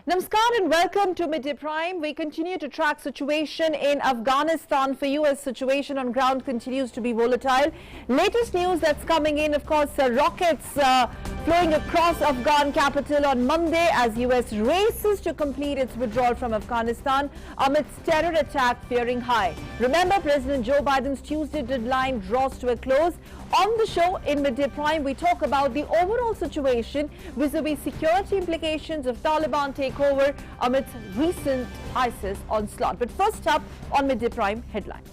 Namaskar and welcome to Midday Prime. We continue to track situation in Afghanistan. For you, as situation on ground continues to be volatile. Latest news that's coming in, of course, rockets flowing across Afghan capital on Monday as US races to complete its withdrawal from Afghanistan amidst terror attack fearing high. Remember, President Joe Biden's Tuesday deadline draws to a close. On the show in Midday Prime, we talk about the overall situation vis-a-vis security implications of Taliban takeover amidst recent ISIS onslaught. But first up on Midday Prime headlines.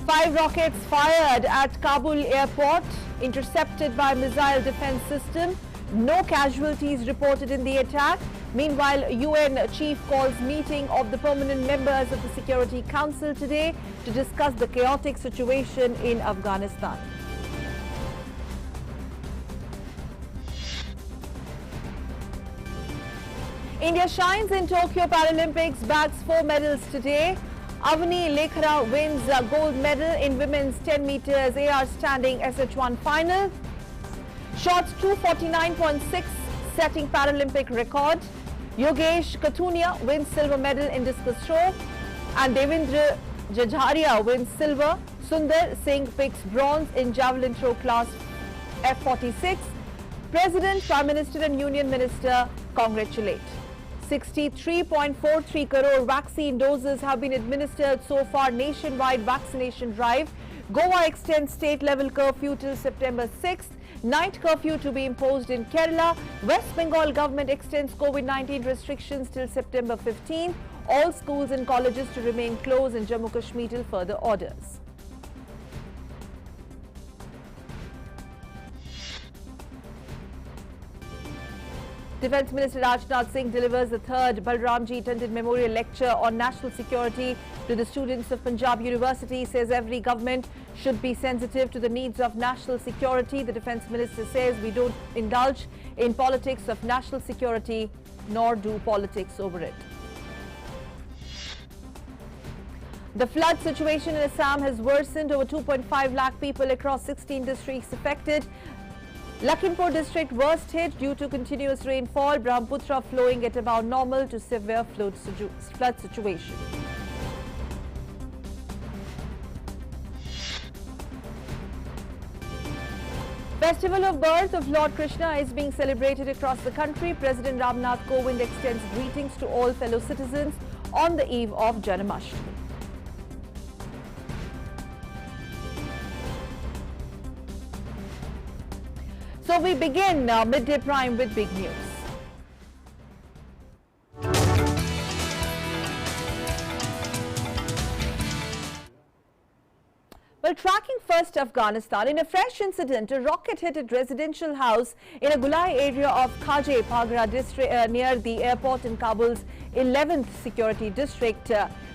Five rockets fired at Kabul airport, intercepted by missile defense system. No casualties reported in the attack. Meanwhile, UN chief calls meeting of the permanent members of the Security Council today to discuss the chaotic situation in Afghanistan. India shines in Tokyo Paralympics, bags 4 medals today. Avani Lekhara wins a gold medal in women's 10 meters AR standing SH1 final. Shots 249.6, setting Paralympic record. Yogesh Kathunia wins silver medal in discus throw, and Devendra Jajharia wins silver. Sundar Singh picks bronze in javelin throw class F46. President, Prime Minister and Union Minister congratulate. 63.43 crore vaccine doses have been administered so far. Nationwide vaccination drive. Goa extends state-level curfew till September 6th. Night curfew to be imposed in Kerala. West Bengal government extends COVID-19 restrictions till September 15th. All schools and colleges to remain closed in Jammu Kashmir till further orders. Defence Minister Rajnath Singh delivers the third Balramji Tandon Memorial Lecture on National Security to the students of Punjab University. Says every government should be sensitive to the needs of national security. The Defence Minister says we don't indulge in politics of national security nor do politics over it. The flood situation in Assam has worsened. Over 2.5 lakh people across 16 districts affected. Lakhimpur district worst hit due to continuous rainfall. Brahmaputra flowing at about normal to severe flood situation. Festival of birth of Lord Krishna is being celebrated across the country. President Ramnath Kovind extends greetings to all fellow citizens on the eve of Janmashtami. So we begin Midday Prime with big news. Well, tracking first Afghanistan, in a fresh incident, a rocket hit a residential house in a Gulai area of Khaje Pagra district near the airport in Kabul's 11th security district.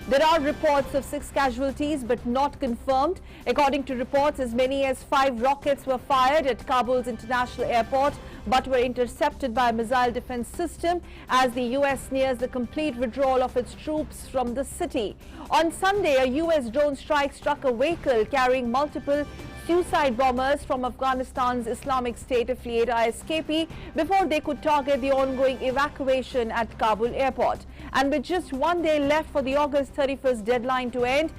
There are reports of 6 casualties but not confirmed. According to reports, as many as 5 rockets were fired at Kabul's international airport but were intercepted by a missile defense system as the US nears the complete withdrawal of its troops from the city. On Sunday, a US drone strike struck a vehicle carrying multiple suicide bombers from Afghanistan's Islamic State affiliate ISKP before they could target the ongoing evacuation at Kabul airport. And with just 1 day left for the August 31st deadline to end,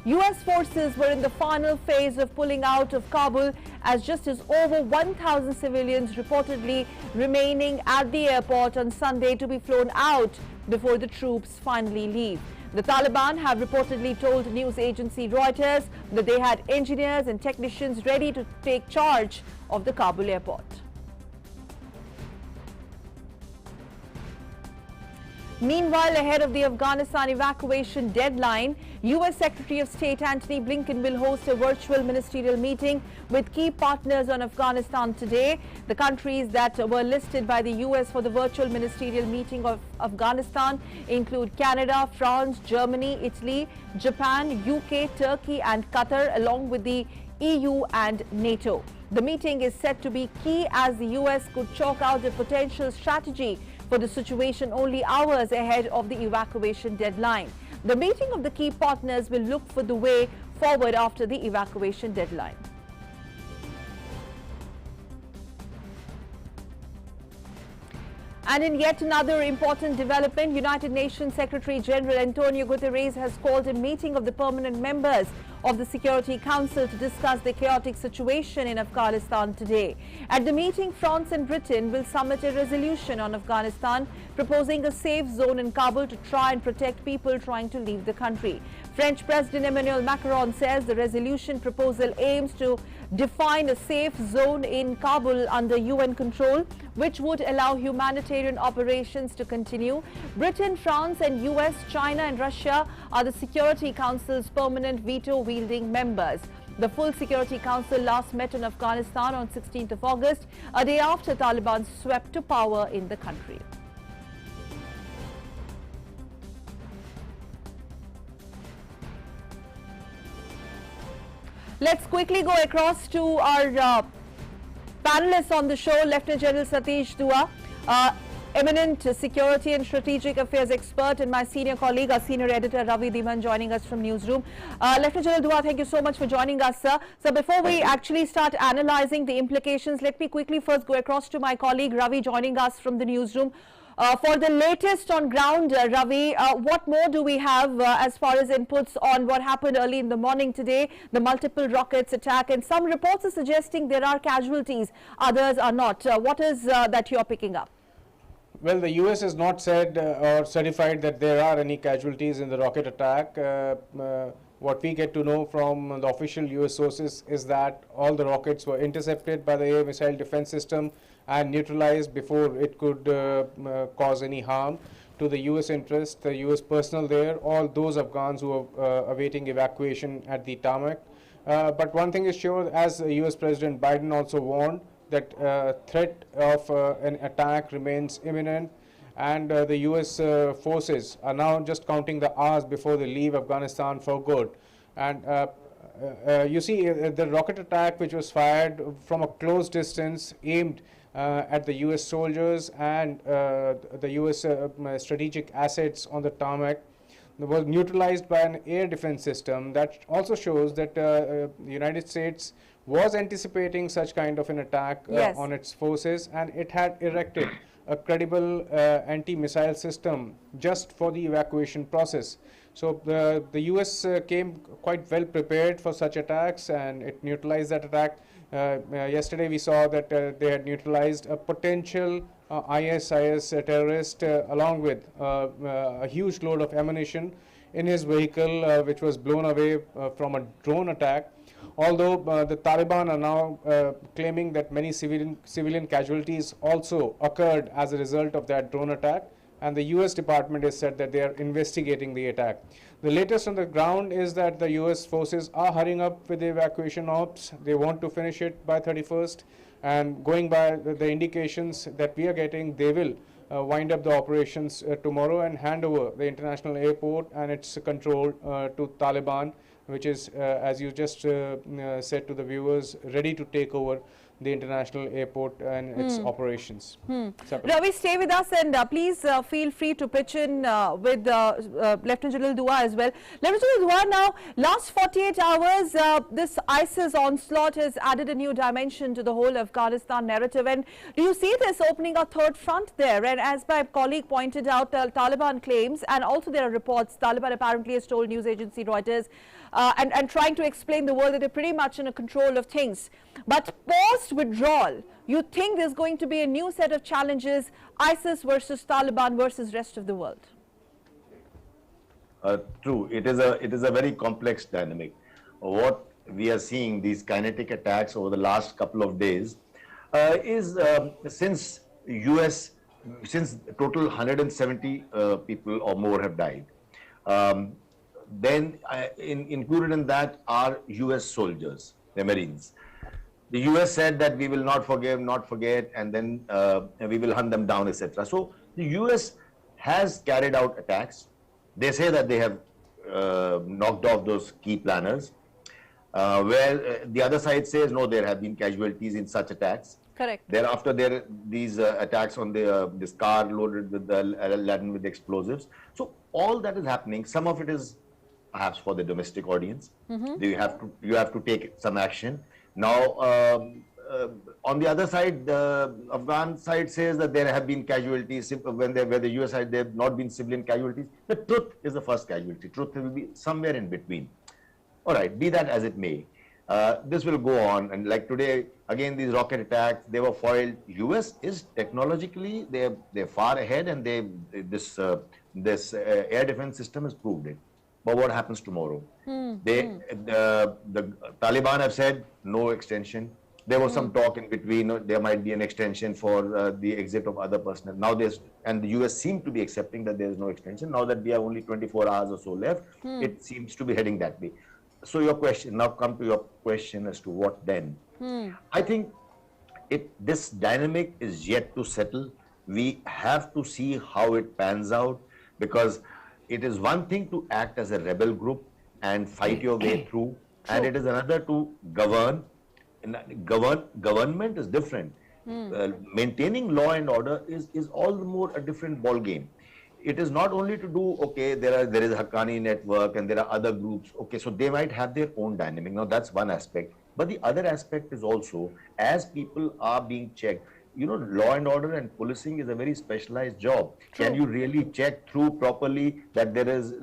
US forces were in the final phase of pulling out of Kabul as just as over 1,000 civilians reportedly remaining at the airport on Sunday to be flown out before the troops finally leave. The Taliban have reportedly told news agency Reuters that they had engineers and technicians ready to take charge of the Kabul airport. Meanwhile, ahead of the Afghanistan evacuation deadline, US Secretary of State Antony Blinken will host a virtual ministerial meeting with key partners on Afghanistan today. The countries that were listed by the US for the virtual ministerial meeting of Afghanistan include Canada, France, Germany, Italy, Japan, UK, Turkey and Qatar, along with the EU and NATO. The meeting is set to be key as the US could chalk out a potential strategy for the situation only hours ahead of the evacuation deadline. The meeting of the key partners will look for the way forward after the evacuation deadline. And in yet another important development, United Nations Secretary General Antonio Guterres has called a meeting of the permanent members of the Security Council to discuss the chaotic situation in Afghanistan today. At the meeting, France and Britain will submit a resolution on Afghanistan, proposing a safe zone in Kabul to try and protect people trying to leave the country. French President Emmanuel Macron says the resolution proposal aims to define a safe zone in Kabul under UN control, which would allow humanitarian operations to continue. Britain, France and US, China and Russia are the Security Council's permanent veto-wielding members. The full Security Council last met in Afghanistan on 16th of August, a day after Taliban swept to power in the country. Let's quickly go across to our panelists on the show. Lieutenant General Satish Dua, eminent security and strategic affairs expert, and my senior colleague, our senior editor Ravi Dhiman, joining us from Newsroom. Lieutenant General Dua, thank you so much for joining us, sir. So before we actually start analyzing the implications, let me quickly first go across to my colleague Ravi, joining us from the Newsroom. For the latest on ground, Ravi, what more do we have as far as inputs on what happened early in the morning today, the multiple rockets attack, and some reports are suggesting there are casualties, others are not. What is that you're picking up? Well, the US has not said or certified that there are any casualties in the rocket attack. What we get to know from the official US sources is that all the rockets were intercepted by the air missile defense system and neutralized before it could cause any harm to the US interest, the US personnel there, all those Afghans who are awaiting evacuation at the tarmac. But one thing is sure, as US President Biden also warned, that threat of an attack remains imminent, and the US forces are now just counting the hours before they leave Afghanistan for good. And you see the rocket attack, which was fired from a close distance, aimed at the US soldiers and the US strategic assets on the tarmac, was neutralized by an air defense system. That also shows that the United States was anticipating such kind of an attack on its forces, and it had erected a credible anti-missile system just for the evacuation process. So the US came quite well prepared for such attacks, and it neutralized that attack. Yesterday we saw that they had neutralized a potential ISIS terrorist along with a huge load of ammunition in his vehicle, which was blown away from a drone attack. Although the Taliban are now claiming that many civilian casualties also occurred as a result of that drone attack, and the US Department has said that they are investigating the attack. The latest on the ground is that the US forces are hurrying up with the evacuation ops. They want to finish it by 31st, and going by the indications that we are getting, they will wind up the operations tomorrow and hand over the international airport and its control to Taliban, which is, as you just said to the viewers, ready to take over the international airport and its operations. Ravi, stay with us, and please feel free to pitch in with Lieutenant General Dua as well. Lieutenant General Dua, now, last 48 hours, this ISIS onslaught has added a new dimension to the whole Afghanistan narrative. And do you see this opening a third front there? And as my colleague pointed out, Taliban claims, and also there are reports, Taliban apparently has told news agency Reuters, and trying to explain the world that they're pretty much in control of things. But post-withdrawal, you think there's going to be a new set of challenges, ISIS versus Taliban versus rest of the world? True. It is a very complex dynamic. What we are seeing, these kinetic attacks over the last couple of days, is since total 170 people or more have died. Then included in that are US soldiers, the Marines. The US said that we will not forgive, not forget, and then we will hunt them down, etc. So the US has carried out attacks. They say that they have knocked off those key planners, where the other side says, no, there have been casualties in such attacks. Correct. Thereafter, these attacks on this car loaded with laden with explosives. So all that is happening. Some of it is perhaps for the domestic audience. You have to take some action. Now, on the other side, the Afghan side says that there have been casualties. Where the US side, there have not been civilian casualties. The truth is the first casualty. Truth will be somewhere in between. All right, be that as it may. This will go on, and like today, again, these rocket attacks, they were foiled. US is technologically, they're far ahead, and this air defense system has proved it. But what happens tomorrow? The Taliban have said no extension. There was some talk in between. There might be an extension for the exit of other personnel. Now and the US seem to be accepting that there is no extension. Now that we have only 24 hours or so left, it seems to be heading that way. So your question, now come to your question as to what then. I think this dynamic is yet to settle. We have to see how it pans out, because it is one thing to act as a rebel group and fight your way through, and it is another to govern. Government is different. Maintaining law and order is all the more a different ball game. It is not only to do, okay, there is a Haqqani network and there are other groups, okay, so they might have their own dynamic. Now that's one aspect. But the other aspect is also, as people are being checked, law and order and policing is a very specialized job. Can you really check through properly that there is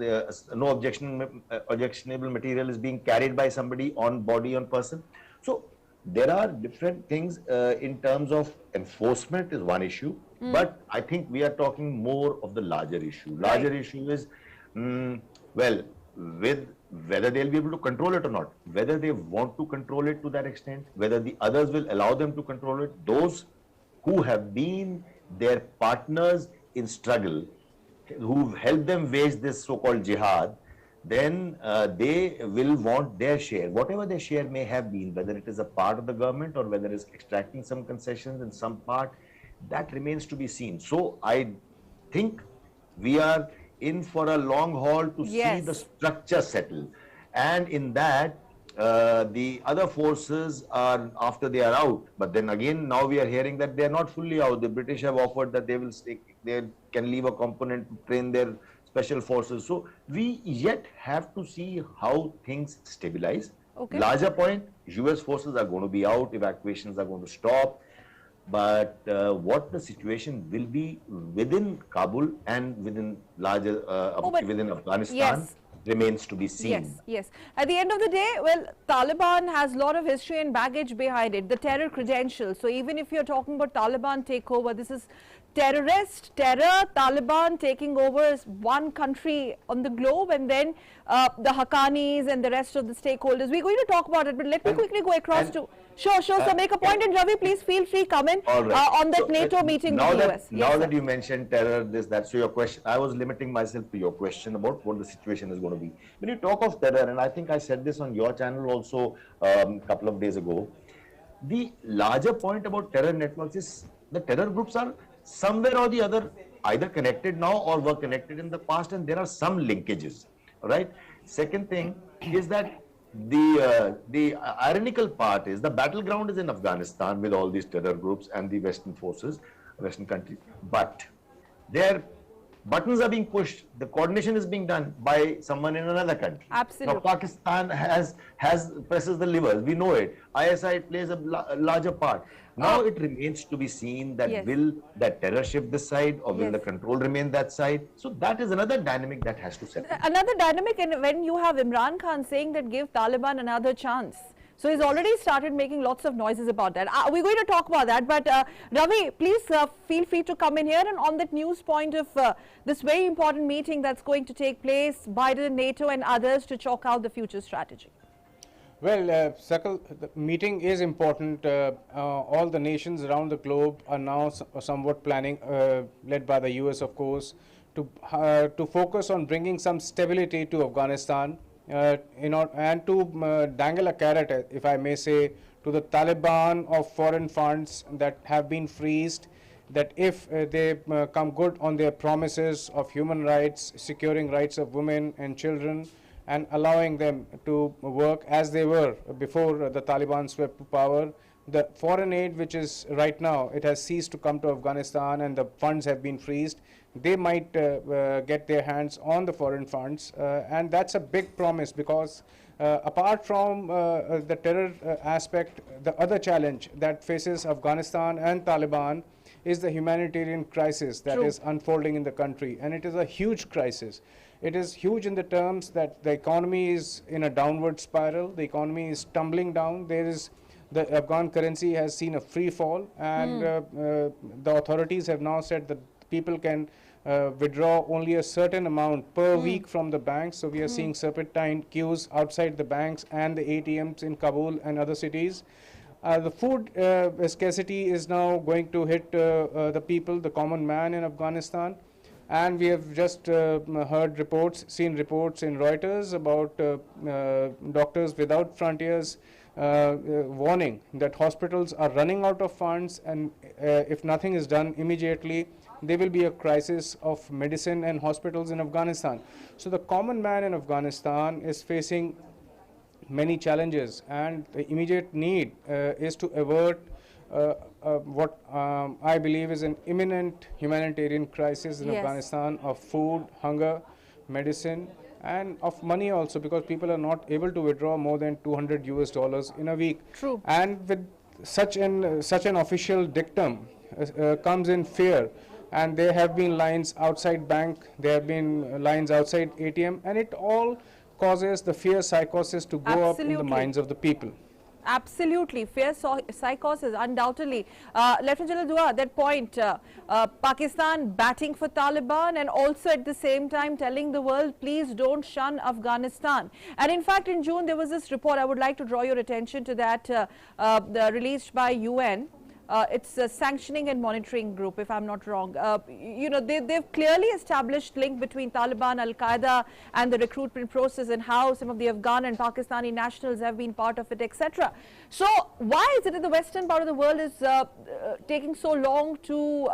no objectionable material is being carried by somebody on body, on person? So there are different things in terms of enforcement is one issue, but I think we are talking more of the larger issue. Larger issue is, well, with whether they'll be able to control it or not, whether they want to control it to that extent, whether the others will allow them to control it. Those who have been their partners in struggle, who've helped them wage this so-called jihad, then they will want their share, whatever their share may have been, whether it is a part of the government or whether it's extracting some concessions in some part, that remains to be seen. So I think we are in for a long haul to see the structure settle. And in that, the other forces are, after they are out, but then again, now we are hearing that they are not fully out. The British have offered that they can leave a component to train their special forces. So we yet have to see how things stabilize. Larger point, US forces are going to be out, evacuations are going to stop. But what the situation will be within Kabul and within larger, within Afghanistan remains to be seen. Yes. At the end of the day, well, Taliban has a lot of history and baggage behind it, the terror credentials. So even if you're talking about Taliban takeover, this is terror, Taliban taking over one country on the globe, and then the Haqqanis and the rest of the stakeholders. We're going to talk about it, but let me quickly go across to... Sure, so make a point, and Ravi, please feel free, come in on that NATO meeting with the US. Now that you mentioned terror, that, so your question, I was limiting myself to your question about what the situation is going to be. When you talk of terror, and I think I said this on your channel also a couple of days ago, the larger point about terror networks is the terror groups are somewhere or the other either connected now or were connected in the past, and there are some linkages, right? Second thing is that the ironical part is the battleground is in Afghanistan with all these terror groups and the Western forces, Western countries, but their buttons are being pushed, the coordination is being done by someone in another country. Absolutely. Now Pakistan presses the levers, we know it. ISI plays a larger part. Now it remains to be seen that will that terror shift this side, or will the control remain that side? So that is another dynamic that has to settle. Another dynamic, and when you have Imran Khan saying that give Taliban another chance. So he's already started making lots of noises about that. We're going to talk about that, but Ravi, please feel free to come in here and on that news point of this very important meeting that's going to take place, Biden, NATO and others to chalk out the future strategy. Well, Sakal, the meeting is important. All the nations around the globe are now somewhat planning, led by the US, of course, to focus on bringing some stability to Afghanistan, and to dangle a carrot, if I may say, to the Taliban of foreign funds that have been freezed, that if they come good on their promises of human rights, securing rights of women and children, and allowing them to work as they were before the Taliban swept to power, the foreign aid, which is right now, it has ceased to come to Afghanistan and the funds have been freezed. They might get their hands on the foreign funds, and that's a big promise, because apart from the terror aspect, the other challenge that faces Afghanistan and Taliban is the humanitarian crisis that is unfolding in the country, and it is a huge crisis. It is huge in the terms that the economy is in a downward spiral, the economy is tumbling down, the Afghan currency has seen a free fall, and the authorities have now said that people can withdraw only a certain amount per week from the banks. So we are seeing serpentine queues outside the banks and the ATMs in Kabul and other cities. The food scarcity is now going to hit the people, the common man in Afghanistan. And we have just seen reports in Reuters about Doctors Without Frontiers warning that hospitals are running out of funds, and if nothing is done immediately, there will be a crisis of medicine and hospitals in Afghanistan. So the common man in Afghanistan is facing many challenges, and the immediate need is to avert what I believe is an imminent humanitarian crisis in Afghanistan of food, hunger, medicine, and of money also, because people are not able to withdraw more than $200 in a week. True. And with such an official dictum comes in fear, and there have been lines outside bank, there have been lines outside ATM, and it all causes the fear psychosis to go up in the minds of the people. Absolutely, fear psychosis, undoubtedly. Lieutenant General Dua, that point, Pakistan batting for Taliban and also at the same time telling the world, please don't shun Afghanistan. And in fact, in June, there was this report, I would like to draw your attention to that, released by UN. It's a sanctioning and monitoring group, if I'm not wrong. You know, they've clearly established link between Taliban, Al-Qaeda and the recruitment process, and how some of the Afghan and Pakistani nationals have been part of it, etc. So why is it that the western part of the world is taking so long to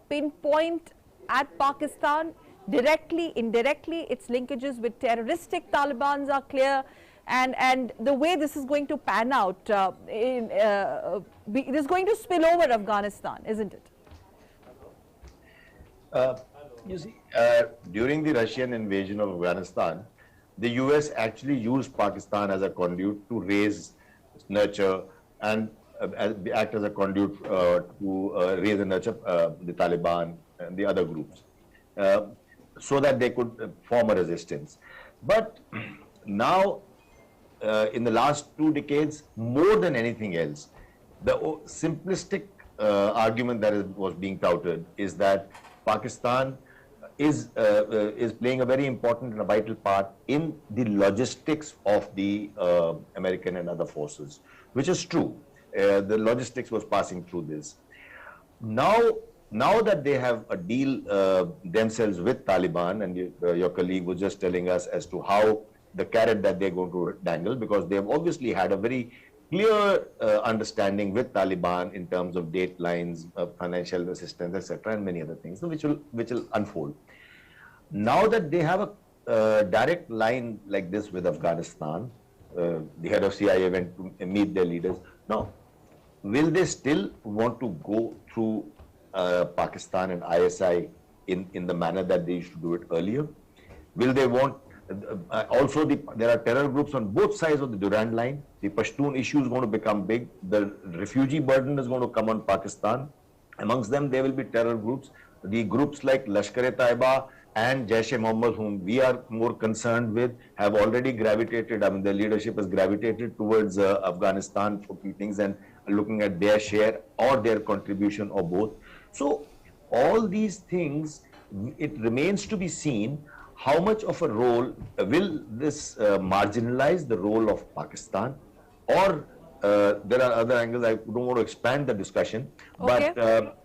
pinpoint at Pakistan directly, indirectly? Its linkages with terroristic Talibans are clear. And the way this is going to pan out, it is going to spill over Afghanistan, isn't it? You see, during the Russian invasion of Afghanistan, the US actually used Pakistan as a conduit to raise, nurture, and act as a conduit to raise and nurture the Taliban and the other groups, so that they could form a resistance. But now, in the last 2 decades, more than anything else, the simplistic argument that was being touted is that Pakistan is playing a very important and a vital part in the logistics of the American and other forces, which is true. The logistics was passing through this. Now that they have a deal themselves with Taliban, and your colleague was just telling us as to how the carrot that they're going to dangle, because they've obviously had a very clear understanding with Taliban in terms of date lines, financial assistance, etc., and many other things, which will unfold. Now that they have a direct line like this with Afghanistan, the head of CIA went to meet their leaders. Now, will they still want to go through Pakistan and ISI in the manner that they used to do it earlier? Will they want also, there are terror groups on both sides of the Durand line. The Pashtun issue is going to become big. The refugee burden is going to come on Pakistan. Amongst them, there will be terror groups. The groups like Lashkar-e-Taiba and Jaish-e-Mohammed, whom we are more concerned with, have already gravitated. I mean, the leadership has gravitated towards Afghanistan for things and looking at their share or their contribution or both. So, all these things, it remains to be seen how much of a role will this marginalize the role of Pakistan, or there are other angles. I don't want to expand the discussion, but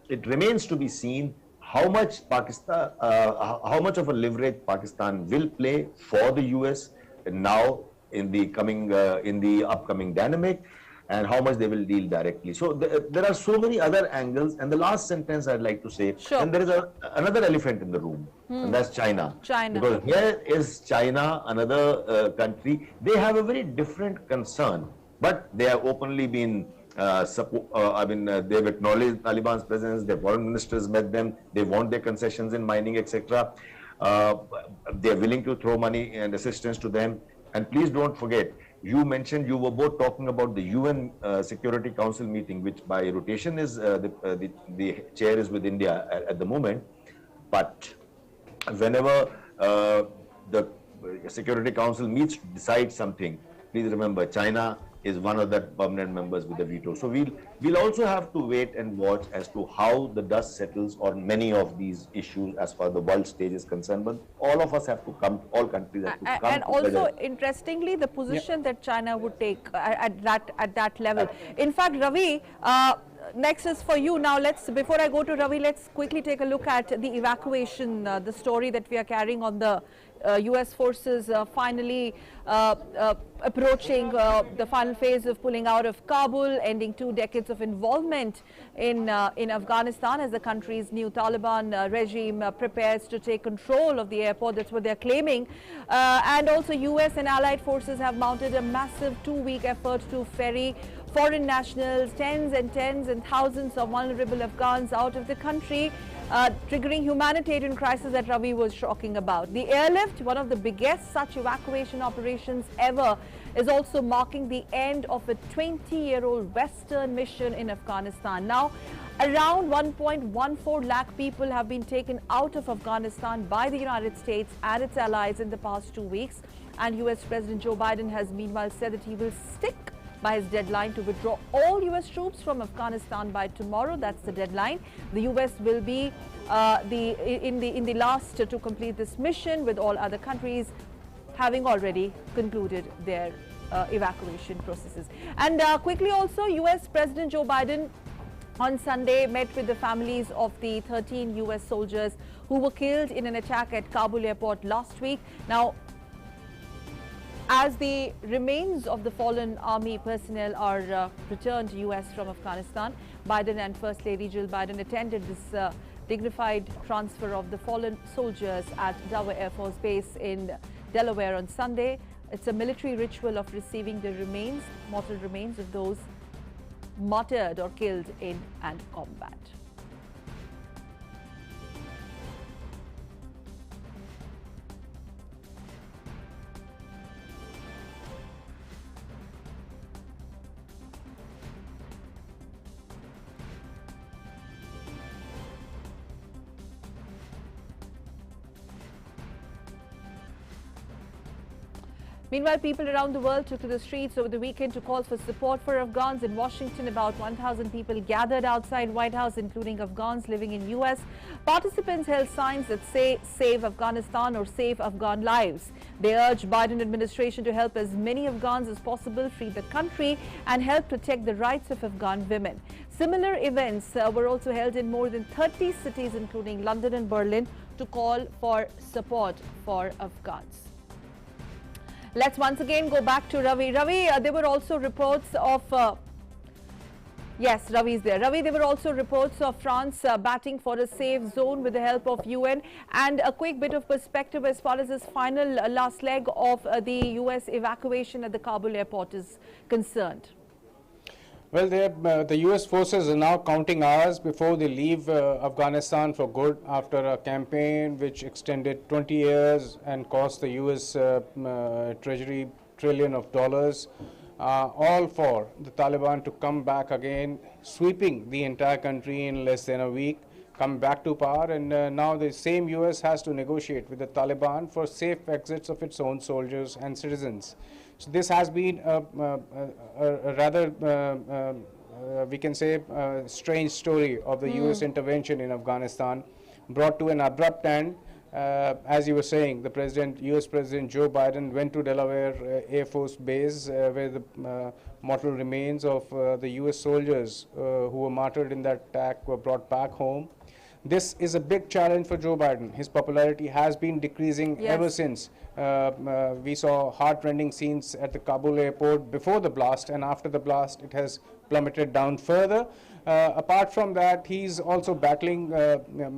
it remains to be seen how much Pakistan, how much of a leverage Pakistan will play for the US now in the upcoming dynamic, and how much they will deal directly. So there are so many other angles. And the last sentence I'd like to say, and there is another elephant in the room, and that's China. Because here is China, another country. They have a very different concern, but they have openly been they've acknowledged Taliban's presence. Their foreign ministers met them. They want their concessions in mining, etc. They're willing to throw money and assistance to them. And please don't forget, you mentioned you were both talking about the UN Security Council meeting, which by rotation is the chair is with India at the moment. But whenever the Security Council meets to decide something, please remember China is one of the permanent members with the veto. So we'll also have to wait and watch as to how the dust settles on many of these issues as far as the world stage is concerned. But all of us have to come, all countries have to come and together. also, interestingly, the position that China would take at that level. In fact, Ravi, next is for you. Now, before I go to Ravi, let's quickly take a look at the evacuation, the story that we are carrying on the US forces finally approaching the final phase of pulling out of Kabul, ending 2 decades of involvement in Afghanistan as the country's new Taliban regime prepares to take control of the airport. That's what they're claiming. And also US and allied forces have mounted a massive 2-week effort to ferry foreign nationals, tens and thousands of vulnerable Afghans out of the country, triggering humanitarian crisis that Ravi was talking about. The airlift, one of the biggest such evacuation operations ever, is also marking the end of a 20-year-old Western mission in Afghanistan. Now, around 1.14 lakh people have been taken out of Afghanistan by the United States and its allies in the past 2 weeks. And US President Joe Biden has meanwhile said that he will stick by his deadline to withdraw all US troops from Afghanistan by tomorrow. That's the deadline. The US will be in the last to complete this mission, with all other countries having already concluded their evacuation processes. And quickly also, US President Joe Biden on Sunday met with the families of the 13 US soldiers who were killed in an attack at Kabul airport last week. Now, as the remains of the fallen army personnel are returned to US from Afghanistan, Biden and First Lady Jill Biden attended this dignified transfer of the fallen soldiers at Dover Air Force Base in Delaware on Sunday. It's a military ritual of receiving the mortal remains of those martyred or killed in combat. Meanwhile, people around the world took to the streets over the weekend to call for support for Afghans. In Washington, about 1,000 people gathered outside White House, including Afghans living in US. Participants held signs that say "Save Afghanistan" or "Save Afghan Lives." They urged Biden administration to help as many Afghans as possible free the country and help protect the rights of Afghan women. Similar events were also held in more than 30 cities, including London and Berlin, to call for support for Afghans. Let's once again go back to Ravi. Ravi, there were also reports of... yes, Ravi is there. Ravi, there were also reports of France batting for a safe zone with the help of UN. And a quick bit of perspective as far as this final last leg of the US evacuation at the Kabul airport is concerned. Well, the US forces are now counting hours before they leave Afghanistan for good after a campaign which extended 20 years and cost the US Treasury trillion of dollars, all for the Taliban to come back again, sweeping the entire country in less than a week, come back to power, and now the same US has to negotiate with the Taliban for safe exits of its own soldiers and citizens. So this has been a rather, we can say, strange story of the US intervention in Afghanistan, brought to an abrupt end. As you were saying, the US President Joe Biden went to Delaware Air Force Base, where the mortal remains of the US soldiers who were martyred in that attack were brought back home. This is a big challenge for Joe Biden. His popularity has been decreasing ever since. We saw heart-rending scenes at the Kabul airport before the blast, and after the blast it has plummeted down further. Apart from that, he's also battling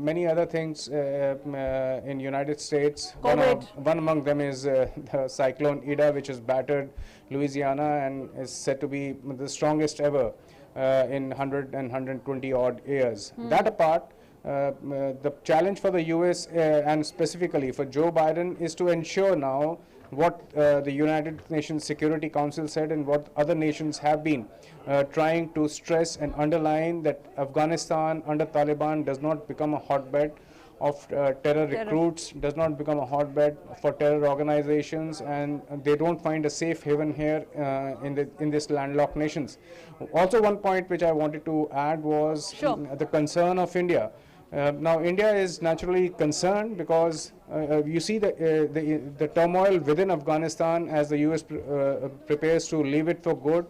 many other things in United States. One among them is the cyclone Ida, which has battered Louisiana and is said to be the strongest ever. in 100 and 120 odd years. That apart, the challenge for the US and specifically for Joe Biden is to ensure now what the United Nations Security Council said and what other nations have been trying to stress and underline, that Afghanistan under Taliban does not become a hotbed of terror recruits, does not become a hotbed for terror organizations, and they don't find a safe haven here in this landlocked nations. Also, one point which I wanted to add was the concern of India. Now, India is naturally concerned because you see the turmoil within Afghanistan as the US prepares to leave it for good.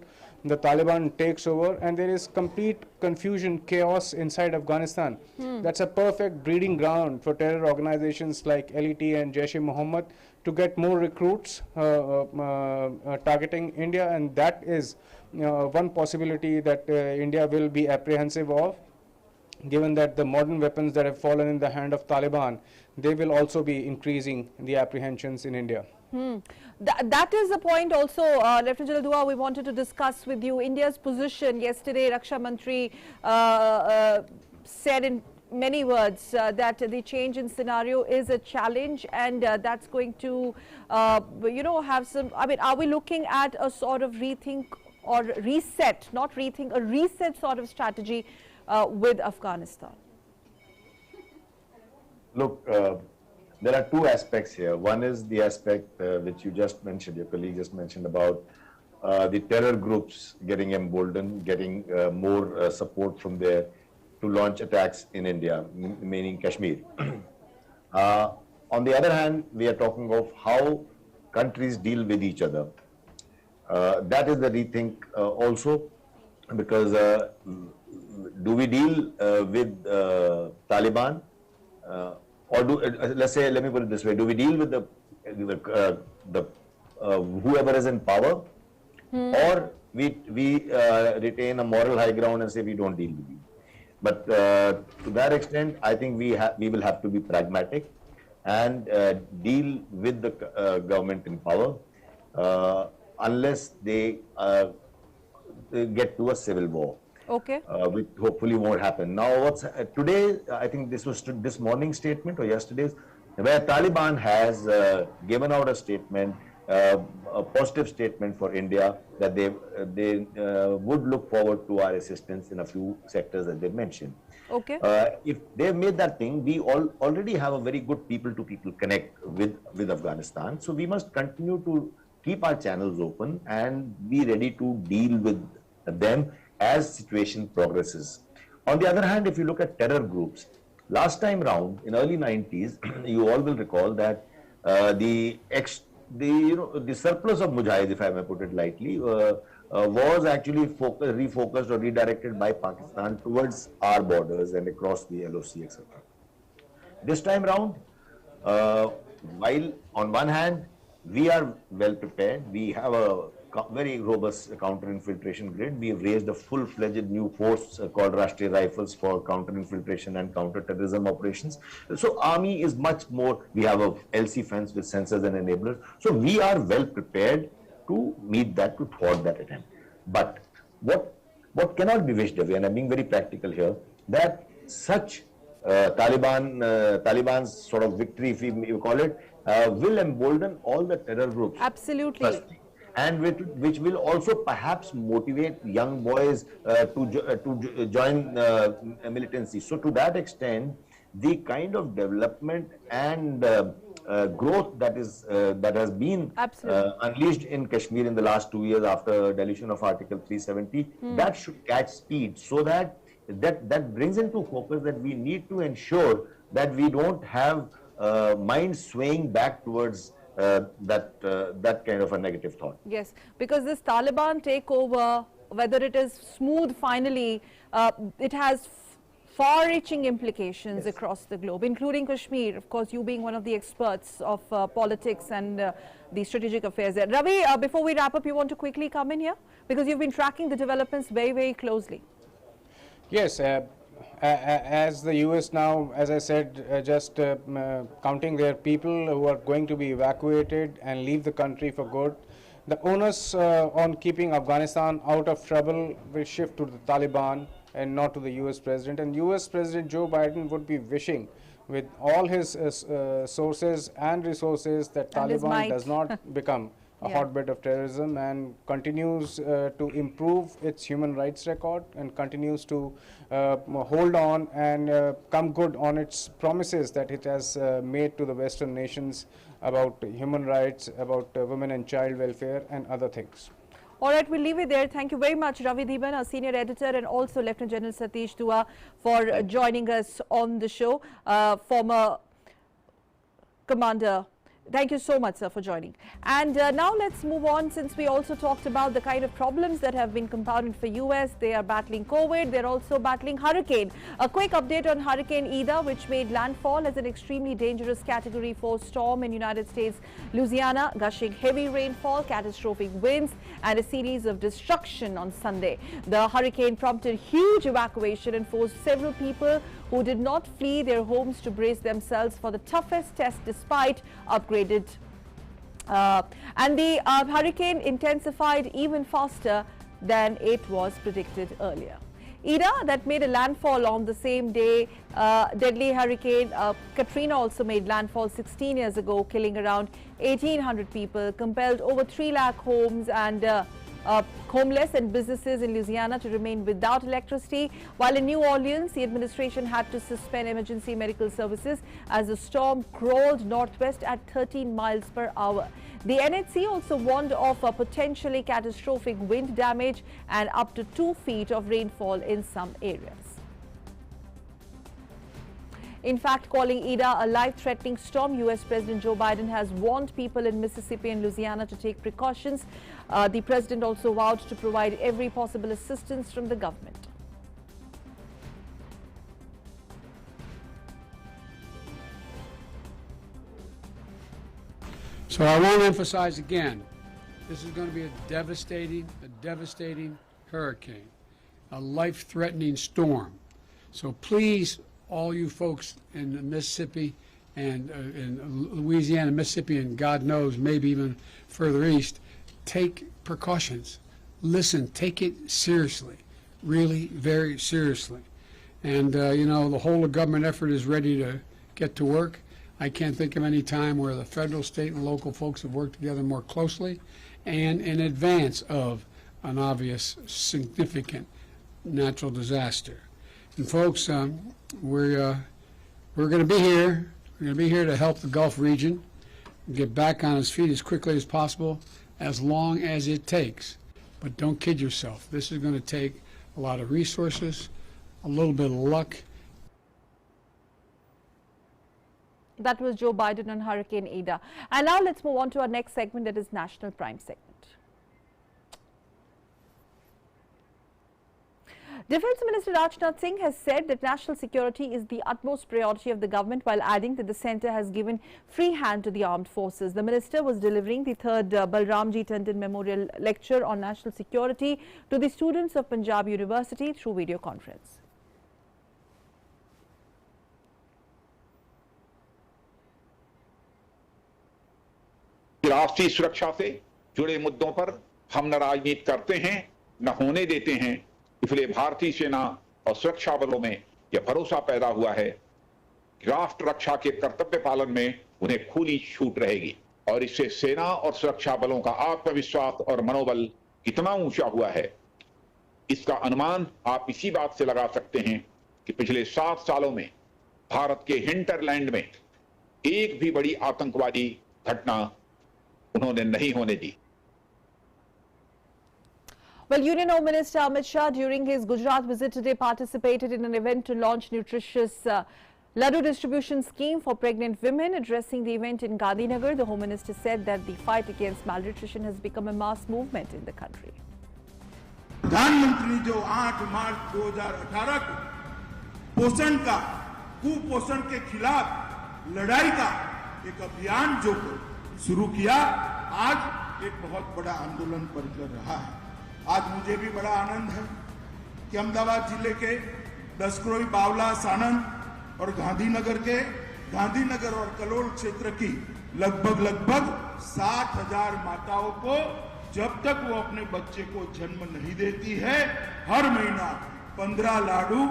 The Taliban takes over and there is complete confusion, chaos inside Afghanistan. That's a perfect breeding ground for terror organizations like LET and Jaish-e-Mohammed to get more recruits targeting India, and that is one possibility that India will be apprehensive of, given that the modern weapons that have fallen in the hand of Taliban, they will also be increasing the apprehensions in India. That is the point also, Lieutenant General Dua, we wanted to discuss with you. India's position yesterday, Raksha Mantri said in many words that the change in scenario is a challenge, and that's going to, have some, I mean, are we looking at a sort of rethink or reset, not rethink, a reset sort of strategy with Afghanistan? Look, there are two aspects here. One is the aspect which you just mentioned, your colleague just mentioned about the terror groups getting emboldened, getting more support from there to launch attacks in India, meaning Kashmir. On the other hand, we are talking of how countries deal with each other. That is the rethink also, because do we deal with Taliban? Or do let's say, let me put it this way: do we deal with the whoever is in power, or we retain a moral high ground and say we don't deal with you? But to that extent, I think we will have to be pragmatic and deal with the government in power unless they get to a civil war. Okay. Which hopefully won't happen. Now, today, I think this was this morning's statement or yesterday's, where Taliban has given out a statement, a positive statement for India, that they would look forward to our assistance in a few sectors that they mentioned. Okay. If they've made that thing, we already have a very good people-to-people connect with Afghanistan. So we must continue to keep our channels open and be ready to deal with them as situation progresses. On the other hand, if you look at terror groups, last time round in early 90s, you all will recall that the surplus of Mujahid, if I may put it lightly, was actually refocused or redirected by Pakistan towards our borders and across the LOC, etc. This time round, while on one hand we are well prepared, we have a very robust counter-infiltration grid. We have raised a full-fledged new force called Rashtriya Rifles for counter-infiltration and counter-terrorism operations. So Army is much more, we have a LC fence with sensors and enablers. So we are well prepared to meet that, to thwart that attempt. But what cannot be wished away, and I'm being very practical here, that such Taliban's sort of victory, if you call it, will embolden all the terror groups. Absolutely. And which will also perhaps motivate young boys to join militancy. So to that extent, the kind of development and growth that has been unleashed in Kashmir in the last 2 years after deletion of Article 370, that should catch speed, so that brings into focus that we need to ensure that we don't have minds swaying back towards that kind of a negative thought. Yes, because this Taliban takeover, whether it is smooth finally, it has far-reaching implications across the globe, including Kashmir. Of course, you being one of the experts of politics and the strategic affairs there. Ravi, before we wrap up, you want to quickly come in here? Because you've been tracking the developments very, very closely. Yes. As the US now, as I said, just counting their people who are going to be evacuated and leave the country for good, the onus on keeping Afghanistan out of trouble will shift to the Taliban and not to the US President. And US President Joe Biden would be wishing with all his sources and resources that And his Taliban might. does not become a Yeah. hotbed of terrorism and continues to improve its human rights record and continues to hold on and come good on its promises that it has made to the Western nations about human rights, about women and child welfare and other things. All right, we'll leave it there. Thank you very much, Ravi Dhiban, our senior editor, and also Lieutenant General Satish Dua for joining us on the show, former commander. Thank you so much, sir, for joining. And now let's move on, since we also talked about the kind of problems that have been compounded for US. They are battling COVID. They're also battling hurricane. A quick update on Hurricane Ida, which made landfall as an extremely dangerous Category 4 storm in United States, Louisiana, gushing heavy rainfall, catastrophic winds, and a series of destruction on Sunday. The hurricane prompted huge evacuation and forced several people who did not flee their homes to brace themselves for the toughest test despite upgraded. And the hurricane intensified even faster than it was predicted earlier. Ida, that made a landfall on the same day, deadly hurricane Katrina also made landfall 16 years ago, killing around 1,800 people, compelled over 3 lakh homes and homeless and businesses in Louisiana to remain without electricity, while in New Orleans, the administration had to suspend emergency medical services as the storm crawled northwest at 13 miles per hour. The NHC also warned of a potentially catastrophic wind damage and up to 2 feet of rainfall in some areas. In fact, calling Ida a life-threatening storm, US President Joe Biden has warned people in Mississippi and Louisiana to take precautions. The president also vowed to provide every possible assistance from the government. So I want to emphasize again, this is going to be a devastating hurricane, a life-threatening storm. So please, all you folks in Mississippi and in Louisiana, Mississippi, and God knows, maybe even further east, take precautions. Listen, take it seriously, really very seriously. And, you know, the whole of government effort is ready to get to work. I can't think of any time where the federal, state, and local folks have worked together more closely and in advance of an obvious, significant natural disaster. And folks, we're going to be here. We're going to be here to help the Gulf region get back on its feet as quickly as possible, as long as it takes. But don't kid yourself. This is going to take a lot of resources, a little bit of luck. That was Joe Biden on Hurricane Ida. And now let's move on to our next segment, that is National Prime segment. Defence Minister Rajnath Singh has said that national security is the utmost priority of the government, while adding that the centre has given free hand to the armed forces. The minister was delivering the 3rd Balramji Tandon Memorial Lecture on National Security to the students of Punjab University through video conference. राष्ट्रीय सुरक्षा से जुड़े मुद्दों पर हम न राजनीति करते हैं न होने देते हैं। इसलिए भारतीय सेना और सुरक्षा बलों में यह भरोसा पैदा हुआ है कि राष्ट्र रक्षा के कर्तव्य पालन में उन्हें खुली छूट रहेगी और इससे सेना और सुरक्षा बलों का आत्मविश्वास और मनोबल कितना ऊंचा हुआ है, इसका अनुमान आप इसी बात से लगा सकते हैं कि पिछले 7 सालों में भारत के हिंटरलैंड में एक भी बड़ी आतंकवादी घटना उन्होंने नहीं होने दी। Well, Union Home Minister Amit Shah, during his Gujarat visit today, participated in an event to launch nutritious laddu distribution scheme for pregnant women. Addressing the event in Gandhinagar, the Home Minister said that the fight against malnutrition has become a mass movement in the country. प्रधानमंत्री जो 8 मार्च 2018 को पोषण का, कुपोषण के खिलाफ लड़ाई का एक अभियान जो शुरू किया, आज एक बहुत बड़ा आंदोलन परिकर रहा है। आज मुझे भी बड़ा आनंद है कि अहमदाबाद जिले के दसक्रोई, बावला, सानंद और गांधीनगर और कलोल क्षेत्र की लगभग 60,000 माताओं को जब तक वो अपने बच्चे को जन्म नहीं देती है, हर महीना 15 लाडू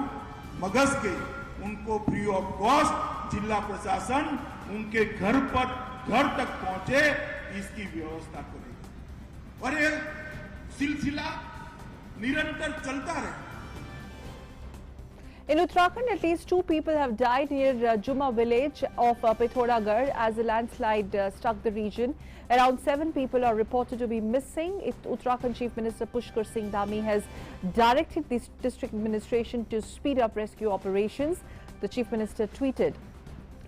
मगज के उनको फ्री ऑफ कॉस्ट जिला प्रशासन उनके घर तक पहुंचे, इसकी व्यवस्था करेगा और ये सिलसिला निरंतर चलता रहे। In Uttarakhand, at least 2 people have died near Juma village of Pithoragarh as a landslide struck the region. Around 7 people are reported to be missing. Uttarakhand Chief Minister Pushkar Singh Dhami has directed the district administration to speed up rescue operations. The Chief Minister tweeted.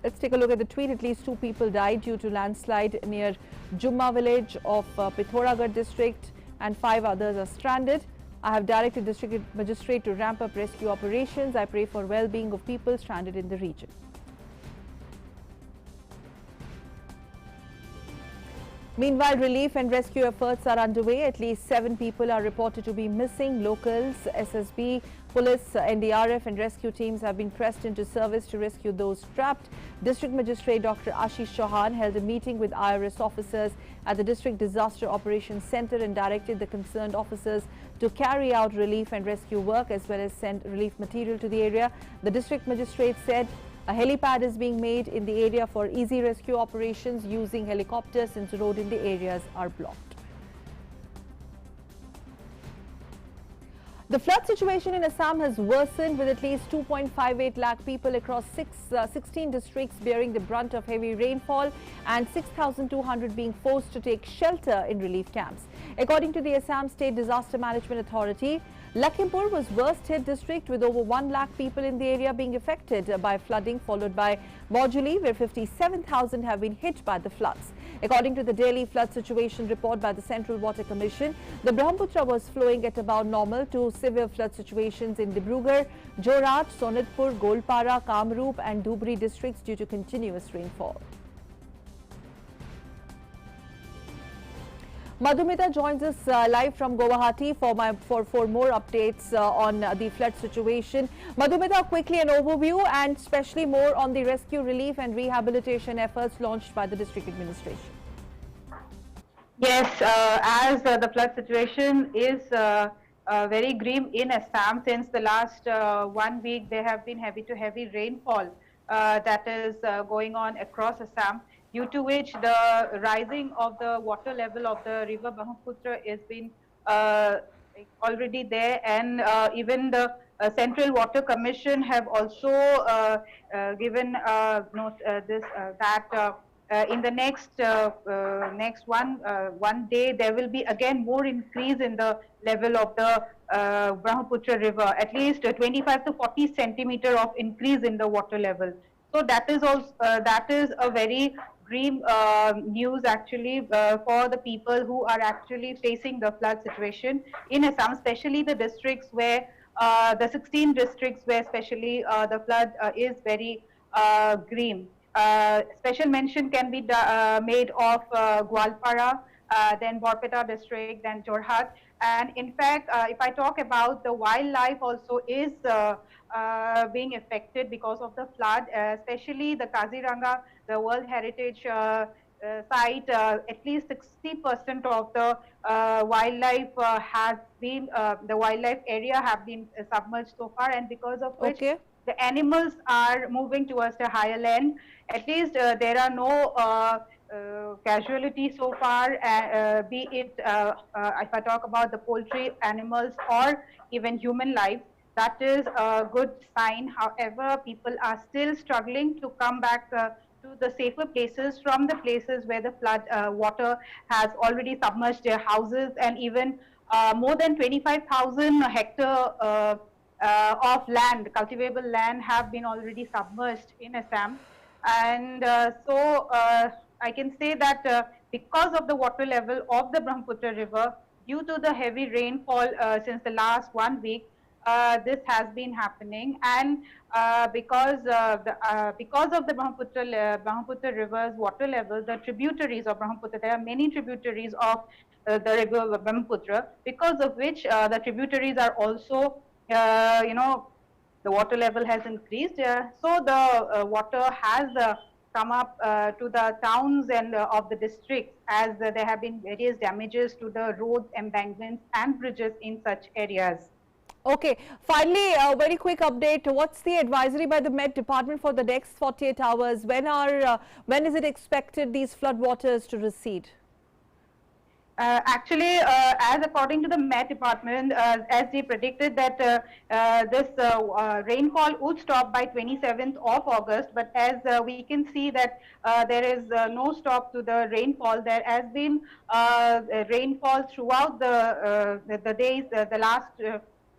Let's take a look at the tweet. At least 2 people died due to landslide near Juma village of Pithoragarh district and 5 others are stranded. I have directed district magistrate to ramp up rescue operations. I pray for well-being of people stranded in the region. Meanwhile, relief and rescue efforts are underway. At least 7 people are reported to be missing. Locals, SSB, police, NDRF and rescue teams have been pressed into service to rescue those trapped. District Magistrate Dr. Ashish Chauhan held a meeting with IRS officers at the District Disaster Operations Center and directed the concerned officers to carry out relief and rescue work as well as send relief material to the area. The District Magistrate said a helipad is being made in the area for easy rescue operations using helicopters since roads in the areas are blocked. The flood situation in Assam has worsened with at least 2.58 lakh people across 16 districts bearing the brunt of heavy rainfall and 6,200 being forced to take shelter in relief camps. According to the Assam State Disaster Management Authority, Lakhimpur was worst hit district with over 1 lakh people in the area being affected by flooding, followed by Moduli where 57,000 have been hit by the floods. According to the daily flood situation report by the Central Water Commission, the Brahmaputra was flowing at about normal to severe flood situations in Dibrugarh, Jorhat, Sonitpur, Golpara, Kamrup and Dhubri districts due to continuous rainfall. Madhumita joins us live from Guwahati for more updates on the flood situation. Madhumita, quickly an overview and especially more on the rescue, relief and rehabilitation efforts launched by the district administration. Yes, as the flood situation is very grim in Assam. Since the last 1 week, there have been heavy to heavy rainfall that is going on across Assam, due to which the rising of the water level of the river Brahmaputra has been already there, and even the Central Water Commission have also given note that in the next one day there will be again more increase in the level of the Brahmaputra river, at least 25 to 40 centimeter of increase in the water level. So that is also a very grim news actually for the people who are actually facing the flood situation in Assam, especially the districts where the 16 districts where especially the flood is very grim. Special mention can be made of Gwalpara, then Borpeta district, then Jorhat. And in fact, if I talk about the wildlife also is being affected because of the flood, especially the Kaziranga, the World Heritage site, at least 60% of the wildlife has been, the wildlife area have been submerged so far, and because of which the animals are moving towards the higher land. At least there are no casualties so far, be it if I talk about the poultry animals or even human life. That is a good sign. However, people are still struggling to come back to the safer places from the places where the flood water has already submerged their houses, and even more than 25,000 hectare of land, cultivable land, have been already submerged in Assam. And so I can say that because of the water level of the Brahmaputra river, due to the heavy rainfall since the last 1 week, this has been happening, and because of the Brahmaputra river's water level, the tributaries of Brahmaputra, there are many tributaries of the river Brahmaputra, because of which the tributaries are also, the water level has increased. So the water has come up to the towns and of the districts, as there have been various damages to the roads, embankments and bridges in such areas. Okay, finally, a very quick update. What's the advisory by the Met Department for the next 48 hours? When is it expected these flood waters to recede? Actually, as according to the Met Department, as they predicted that this rainfall would stop by 27th of August, but as we can see that there is no stop to the rainfall. There has been rainfall throughout the days, the last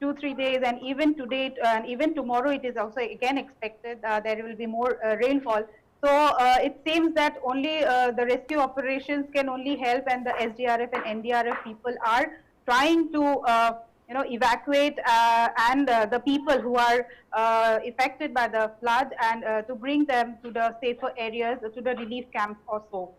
2-3 days, and even today, and even tomorrow, it is also again expected there will be more rainfall. So it seems that only the rescue operations can only help, and the SDRF and NDRF people are trying to evacuate and the people who are affected by the flood, and to bring them to the safer areas, to the relief camps also.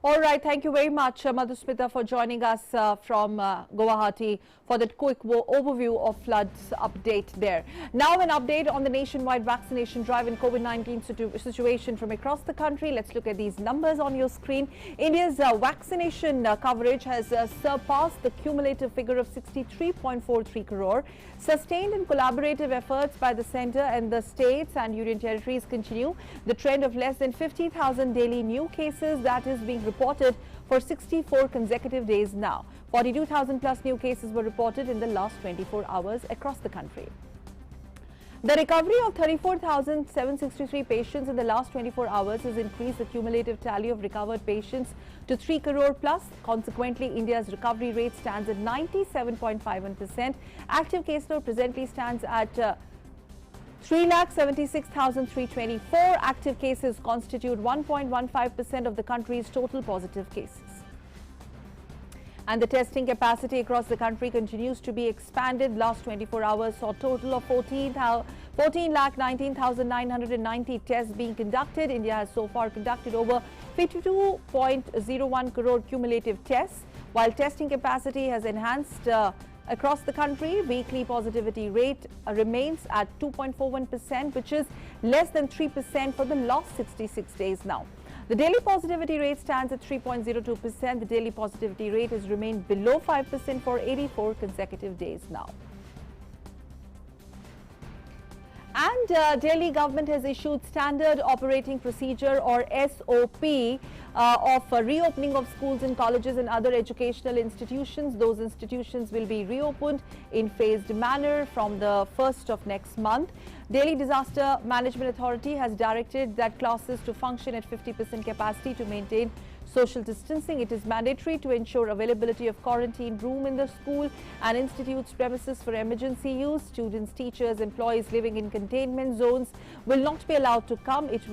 All right, thank you very much, Madhusmita, for joining us from Guwahati for that quick overview of floods update there. Now an update on the nationwide vaccination drive and COVID-19 situation from across the country. Let's look at these numbers on your screen. India's vaccination coverage has surpassed the cumulative figure of 63.43 crore. Sustained and collaborative efforts by the centre and the states and union territories continue. The trend of less than 50,000 daily new cases that is being reported for 64 consecutive days now. 42,000 plus new cases were reported in the last 24 hours across the country. The recovery of 34,763 patients in the last 24 hours has increased the cumulative tally of recovered patients to 3 crore plus. Consequently, India's recovery rate stands at 97.51%. Active caseload presently stands at 3,76,324. Active cases constitute 1.15% of the country's total positive cases. And the testing capacity across the country continues to be expanded. Last 24 hours saw a total of 14,19,990 tests being conducted. India has so far conducted over 52.01 crore cumulative tests. While testing capacity has enhanced across the country, weekly positivity rate remains at 2.41%, which is less than 3% for the last 66 days now. The daily positivity rate stands at 3.02%. The daily positivity rate has remained below 5% for 84 consecutive days now. And Delhi government has issued standard operating procedure or SOP of reopening of schools and colleges and other educational institutions. Those institutions will be reopened in phased manner from the 1st of next month. Delhi Disaster Management Authority has directed that classes to function at 50% capacity to maintain social distancing. It is mandatory to ensure availability of quarantine room in the school and institutes premises for emergency use. Students, teachers, employees living in containment zones will not be allowed to come. It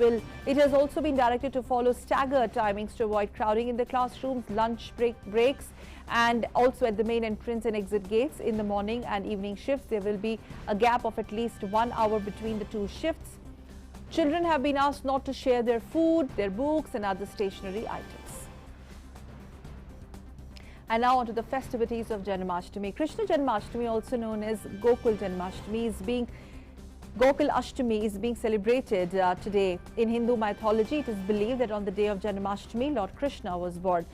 has also been directed to follow staggered timings to avoid crowding in the classrooms, lunch breaks, and also at the main entrance and exit gates. In the morning and evening shifts, there will be a gap of at least 1 hour between the two shifts. Children have been asked not to share their food, their books and other stationery items. And now on to the festivities of Janmashtami. Krishna Janmashtami, also known as Gokul Janmashtami, Gokul Ashtami is being celebrated today. In Hindu mythology, it is believed that on the day of Janmashtami, Lord Krishna was born.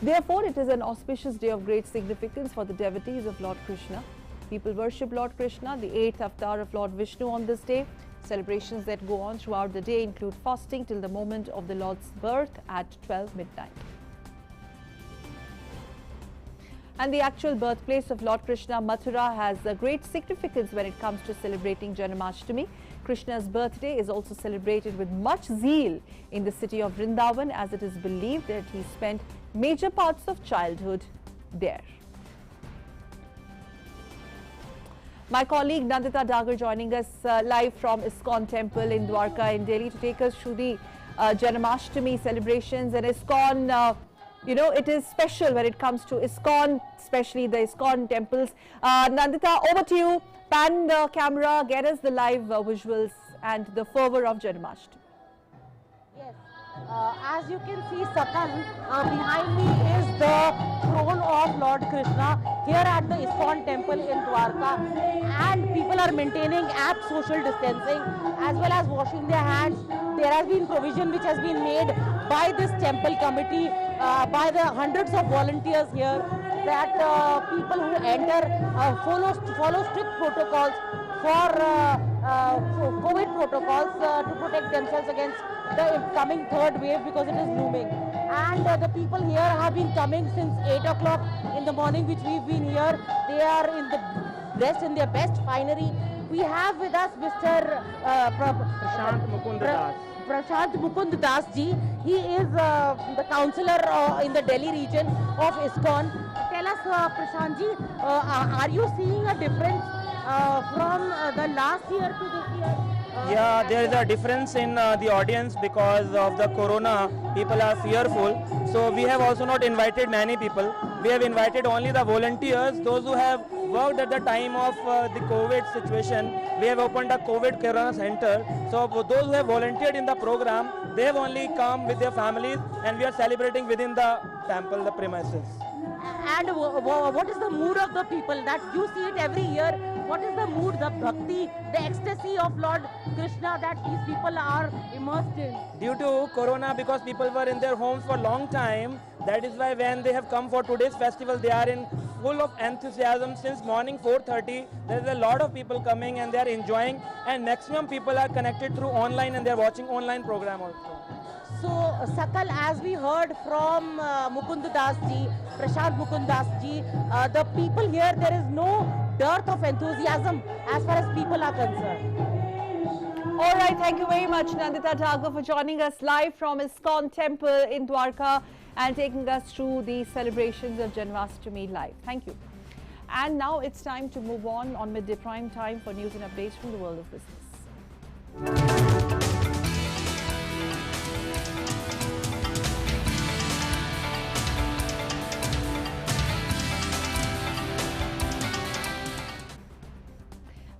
Therefore, it is an auspicious day of great significance for the devotees of Lord Krishna. People worship Lord Krishna, the 8th avatar of Lord Vishnu, on this day. Celebrations that go on throughout the day include fasting till the moment of the Lord's birth at 12 midnight. And the actual birthplace of Lord Krishna, Mathura, has a great significance when it comes to celebrating Janmashtami. Krishna's birthday is also celebrated with much zeal in the city of Vrindavan, as it is believed that he spent major parts of childhood there. My colleague Nandita Dagar joining us live from ISKCON temple in Dwarka in Delhi to take us through the Janmashtami celebrations. And ISKCON, it is special when it comes to ISKCON, especially the ISKCON temples. Nandita, over to you. Pan the camera, get us the live visuals and the fervor of Janmashtami. Yes, as you can see, Sakal, behind me is the throne of Lord Krishna here at the ISKCON temple in Dwarka, and people are maintaining apt social distancing as well as washing their hands. there has been provision which has been made by this temple committee, by the hundreds of volunteers here, that people who enter follow strict protocols for COVID protocols to protect themselves against the coming third wave, because it is looming. And the people here have been coming since 8 o'clock in the morning, which we've been here. They are dressed in their best finery. We have with us Mr. Prashant Mukund Das ji. He is the councillor in the Delhi region of ISKCON. Tell us, Prashant ji, are you seeing a difference from the last year to this year? Yeah, there is a difference in the audience because of the corona. People are fearful. So we have also not invited many people. We have invited only the volunteers, those who have worked at the time of the COVID situation. We have opened a COVID Corona Center. So those who have volunteered in the program, they have only come with their families, and we are celebrating within the temple, the premises. And what is the mood of the people that you see it every year? What is the mood, the bhakti, the ecstasy of Lord Krishna that these people are immersed in? Due to corona, because people were in their homes for a long time, that is why when they have come for today's festival, they are in full of enthusiasm. Since morning 4:30, there is a lot of people coming and they are enjoying, and maximum people are connected through online and they are watching online program also. So, Sakal, as we heard from Mukund Das ji, Prashant Mukund Das ji, the people here, there is no dearth of enthusiasm as far as people are concerned. All right, thank you very much, Nandita Thakur, for joining us live from ISKCON Temple in Dwarka and taking us through the celebrations of Janmashtami live. Thank you. And now it's time to move on midday prime time for news and updates from the world of business.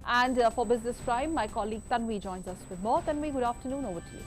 And for Business Prime, my colleague Tanvi joins us with more. Tanvi, good afternoon. Over to you.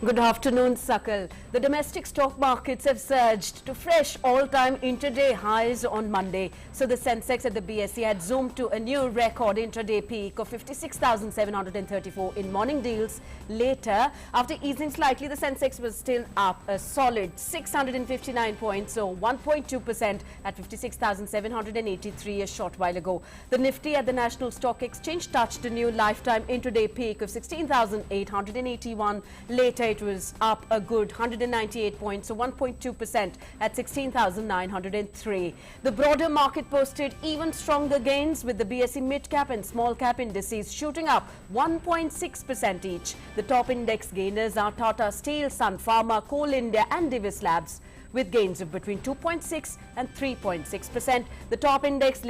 Good afternoon, Sakal. The domestic stock markets have surged to fresh all-time intraday highs on Monday. So the Sensex at the BSE had zoomed to a new record intraday peak of 56,734 in morning deals. Later, after easing slightly, the Sensex was still up a solid 659 points, so 1.2% at 56,783 a short while ago. The Nifty at the National Stock Exchange touched a new lifetime intraday peak of 16,881. Later, it was up a good 198 points, so 1.2% at 16,903. The broader market posted even stronger gains, with the BSE mid-cap and small-cap indices shooting up 1.6% each. The top index gainers are Tata Steel, Sun Pharma, Coal India and Divis Labs, with gains of between 2.6 and 3.6%. The top index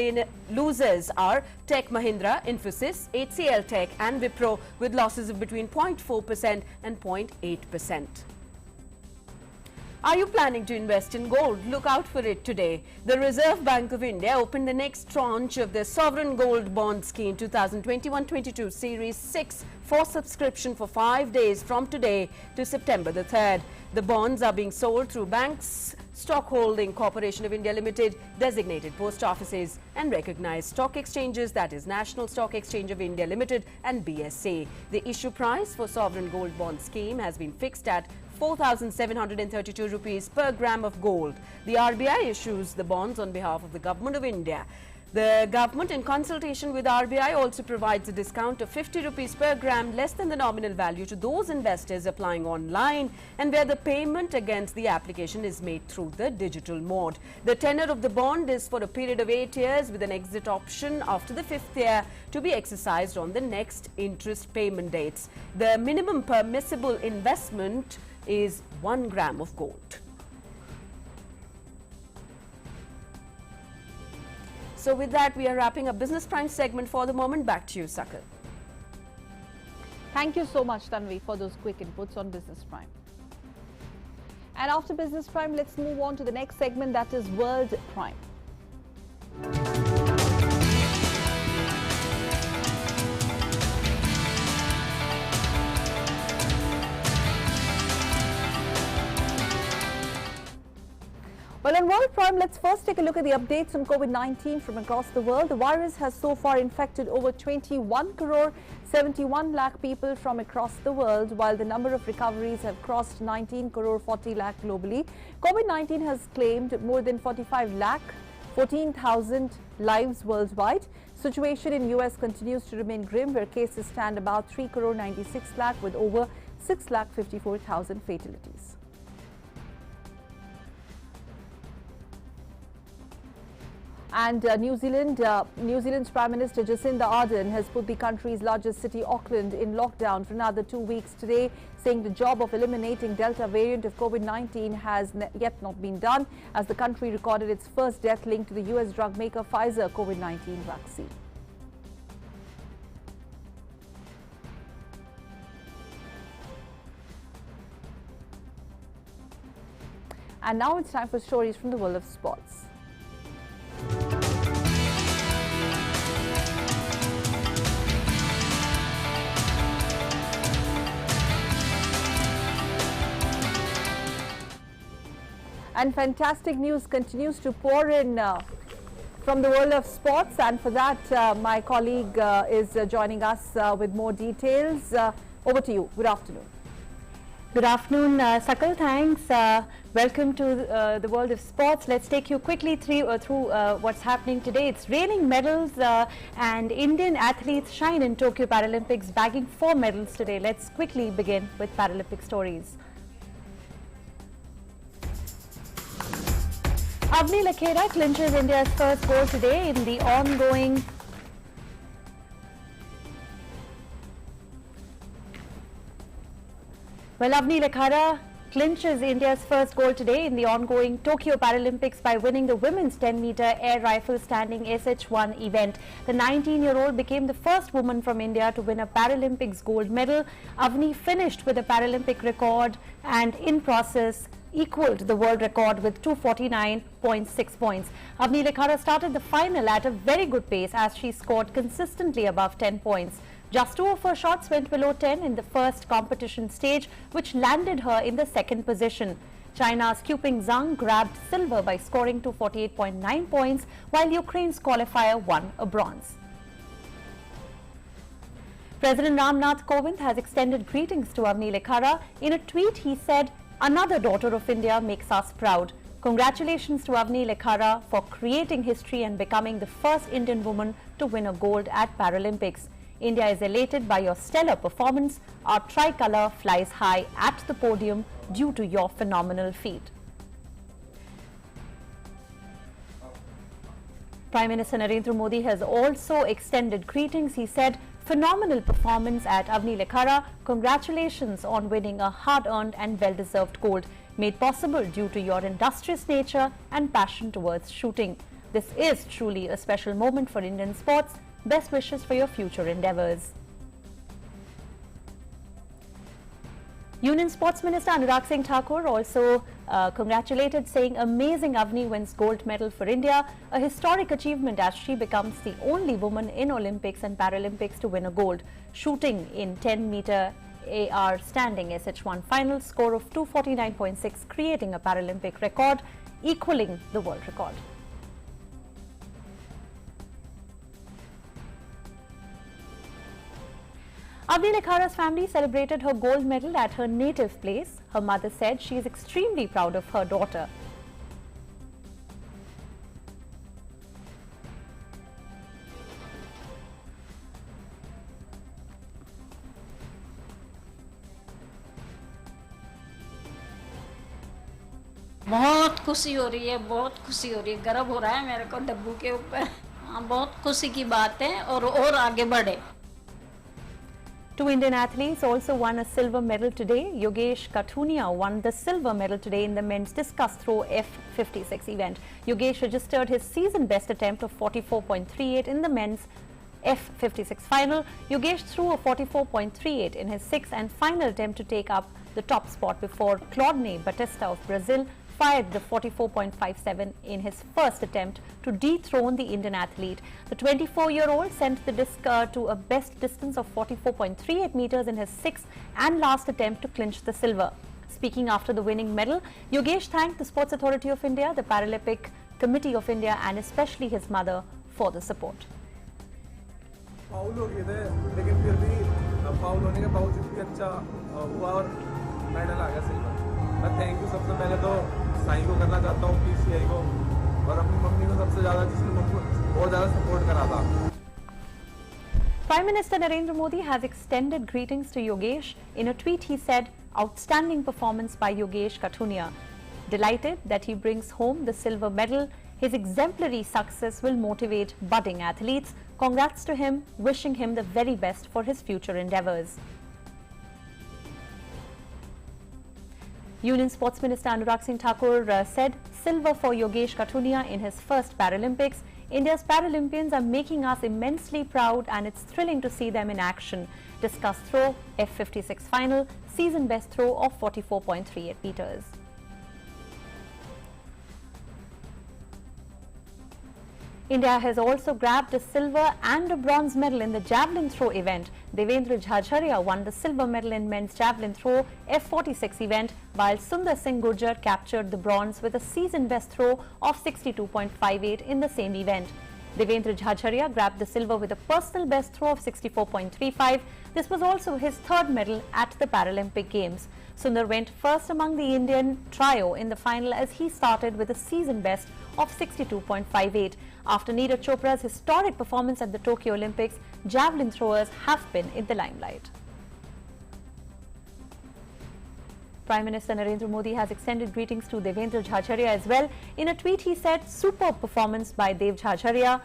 losers are Tech Mahindra, Infosys, HCL Tech and Wipro, with losses of between 0.4% and 0.8%. Are you planning to invest in gold? Look out for it today. The Reserve Bank of India opened the next tranche of the Sovereign Gold Bond Scheme 2021-22 Series 6 for subscription for 5 days from today to September the 3rd. The bonds are being sold through banks, Stock Holding Corporation of India Limited, designated post offices and recognized stock exchanges, that is National Stock Exchange of India Limited and BSE. The issue price for Sovereign Gold Bond Scheme has been fixed at 4,732 rupees per gram of gold. The RBI issues the bonds on behalf of the Government of India. The government, in consultation with RBI, also provides a discount of 50 rupees per gram less than the nominal value to those investors applying online and where the payment against the application is made through the digital mode. The tenor of the bond is for a period of 8 years with an exit option after the 5th year to be exercised on the next interest payment dates. The minimum permissible investment is 1 gram of gold. So with that, we are wrapping up Business Prime segment for the moment. Back to you, Sakal. Thank you so much, Tanvi, for those quick inputs on Business Prime. And after Business Prime, let's move on to the next segment, that is World Prime. Well, on World Prime, let's first take a look at the updates on COVID-19 from across the world. The virus has so far infected over 21 crore 71 lakh people from across the world, while the number of recoveries have crossed 19 crore 40 lakh globally. COVID-19 has claimed more than 45 lakh 14,000 lives worldwide. Situation in US continues to remain grim, where cases stand about 3 crore 96 lakh with over 6 lakh 54,000 fatalities. And New Zealand's Prime Minister Jacinda Ardern has put the country's largest city, Auckland, in lockdown for another 2 weeks today, saying the job of eliminating Delta variant of COVID-19 has yet not been done, as the country recorded its first death linked to the US drug maker Pfizer COVID-19 vaccine. And now it's time for stories from the world of sports. And fantastic news continues to pour in from the world of sports, and for that my colleague is joining us with more details. Over to you. Good afternoon. Good afternoon, Sakal. Thanks. Welcome to the world of sports. Let's take you quickly through what's happening today. It's raining medals and Indian athletes shine in Tokyo Paralympics, bagging 4 medals today. Let's quickly begin with Paralympic stories. Avni Lakhera clinches India's first gold today in the ongoing Avni Lakhera clinches India's first gold today in the ongoing Tokyo Paralympics by winning the women's 10-meter air rifle standing SH1 event. The 19-year-old became the first woman from India to win a Paralympics gold medal. Avni finished with a Paralympic record and in process equaled the world record with 249.6 points. Avni Lakhera started the final at a very good pace as she scored consistently above 10 points. Just 2 of her shots went below 10 in the first competition stage, which landed her in the second position. China's Quping Zhang grabbed silver by scoring 248.9 points, while Ukraine's qualifier won a bronze. President Rajnath Singh has extended greetings to Avni Lakhera. In a tweet, he said, "Another daughter of India makes us proud. Congratulations to Avni Lakhera for creating history and becoming the first Indian woman to win a gold at Paralympics. India is elated by your stellar performance. Our tricolour flies high at the podium due to your phenomenal feat." Prime Minister Narendra Modi has also extended greetings. He said, "Phenomenal performance at Avni Lakhera. Congratulations on winning a hard-earned and well-deserved gold, made possible due to your industrious nature and passion towards shooting. This is truly a special moment for Indian sports. Best wishes for your future endeavours." Union Sports Minister Anurag Singh Thakur also congratulated, saying, "Amazing Avni wins gold medal for India, a historic achievement as she becomes the only woman in Olympics and Paralympics to win a gold. Shooting in 10-meter AR standing SH1 final, score of 249.6, creating a Paralympic record, equaling the world record." Avni Lakhera's family celebrated her gold medal at her native place. Her mother said she is extremely proud of her daughter. बहुत खुशी हो रही है, बहुत खुशी हो रही है, गर्व हो रहा है मेरे को डब्बू के ऊपर। बहुत खुशी की बात है और आगे बढ़े। Two Indian athletes also won a silver medal today. Yogesh Kathunia won the silver medal today in the men's discus throw F56 event. Yogesh registered his season best attempt of 44.38 in the men's F56 final. Yogesh threw a 44.38 in his sixth and final attempt to take up the top spot before Claudine Batista of Brazil fired the 44.57 in his first attempt to dethrone the Indian athlete. The 24-year-old sent the disc to a best distance of 44.38 meters in his sixth and last attempt to clinch the silver. Speaking after the winning medal, Yogesh thanked the Sports Authority of India, the Paralympic Committee of India and especially his mother for the support. Foul हो गए थे लेकिन फिर भी foul होने के बावजूद भी अच्छा हुआ और मेडल आ गया सिल्वर। मैं थैंक यू सबसे पहले तो साई को करना चाहता हूँ, पीसीआई को और अपनी मम्मी को सबसे ज़्यादा जिसने मुझको बहुत ज़्यादा सपोर्ट करा था। Prime Minister Narendra Modi has extended greetings to Yogesh. In a tweet he said, "Outstanding performance by Yogesh Kathunia. Delighted that he brings home the silver medal. His exemplary success will motivate budding athletes. Congrats to him, wishing him the very best for his future endeavours." Union Sports Minister Anurag Singh Thakur said silver for Yogesh Kathunia in his first Paralympics. India's Paralympians are making us immensely proud and it's thrilling to see them in action. Discus throw, F56 final, season best throw of 44.38 meters. India has also grabbed a silver and a bronze medal in the javelin throw event. Devendra Jhajharia won the silver medal in men's javelin throw F46 event, while Sundar Singh Gurjar captured the bronze with a season best throw of 62.58 in the same event. Devendra Jhajharia grabbed the silver with a personal best throw of 64.35. This was also his third medal at the Paralympic Games. Sundar went first among the Indian trio in the final as he started with a season best of 62.58. After Neeraj Chopra's historic performance at the Tokyo Olympics, javelin throwers have been in the limelight. Prime Minister Narendra Modi has extended greetings to Devendra Jhajharia as well. In a tweet he said, "Superb performance by Dev Jhajharia.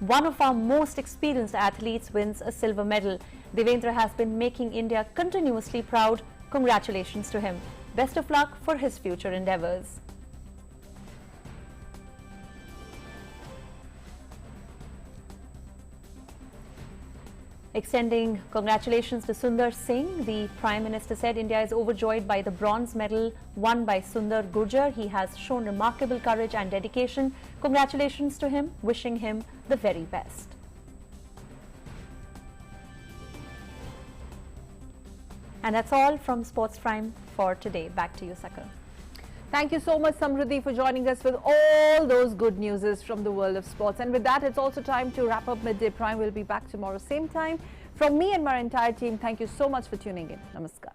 One of our most experienced athletes wins a silver medal. Devendra has been making India continuously proud. Congratulations to him. Best of luck for his future endeavours." Extending congratulations to Sundar Singh, the Prime Minister said India is overjoyed by the bronze medal won by Sundar Gurjar. He has shown remarkable courage and dedication. Congratulations to him, wishing him the very best. And that's all from Sports Prime for today. Back to you, Sakal. Thank you so much, Samruddhi, for joining us with all those good news from the world of sports. And with that, it's also time to wrap up Midday Prime. We'll be back tomorrow, same time. From me and my entire team, thank you so much for tuning in. Namaskar.